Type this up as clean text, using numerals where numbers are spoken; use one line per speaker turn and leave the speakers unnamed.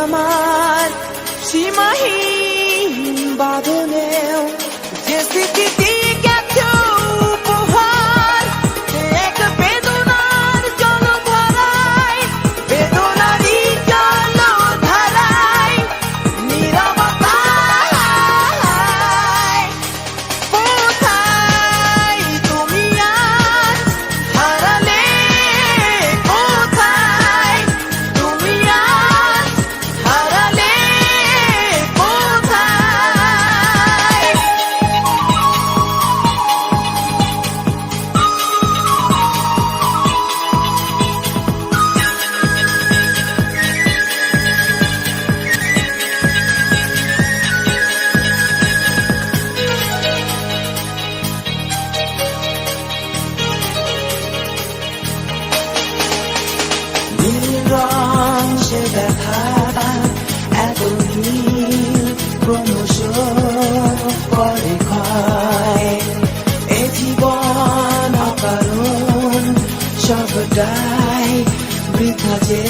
আমার সীমাহীন বাঁধনেও যে স্মৃতি গেছে উপহার, এক বেদনার জলধারায়, বেদনারই জলধারায়, নীরবতায়। কোথায় তুমি আজ হারালে, কোথায় তুমি আজ হারালে, কোথায়? নীল রং সে দেখা, এত নীল ক্রমশ পরে ক্ষয়। এ জীবন অকারণ সবটাই বৃথা যে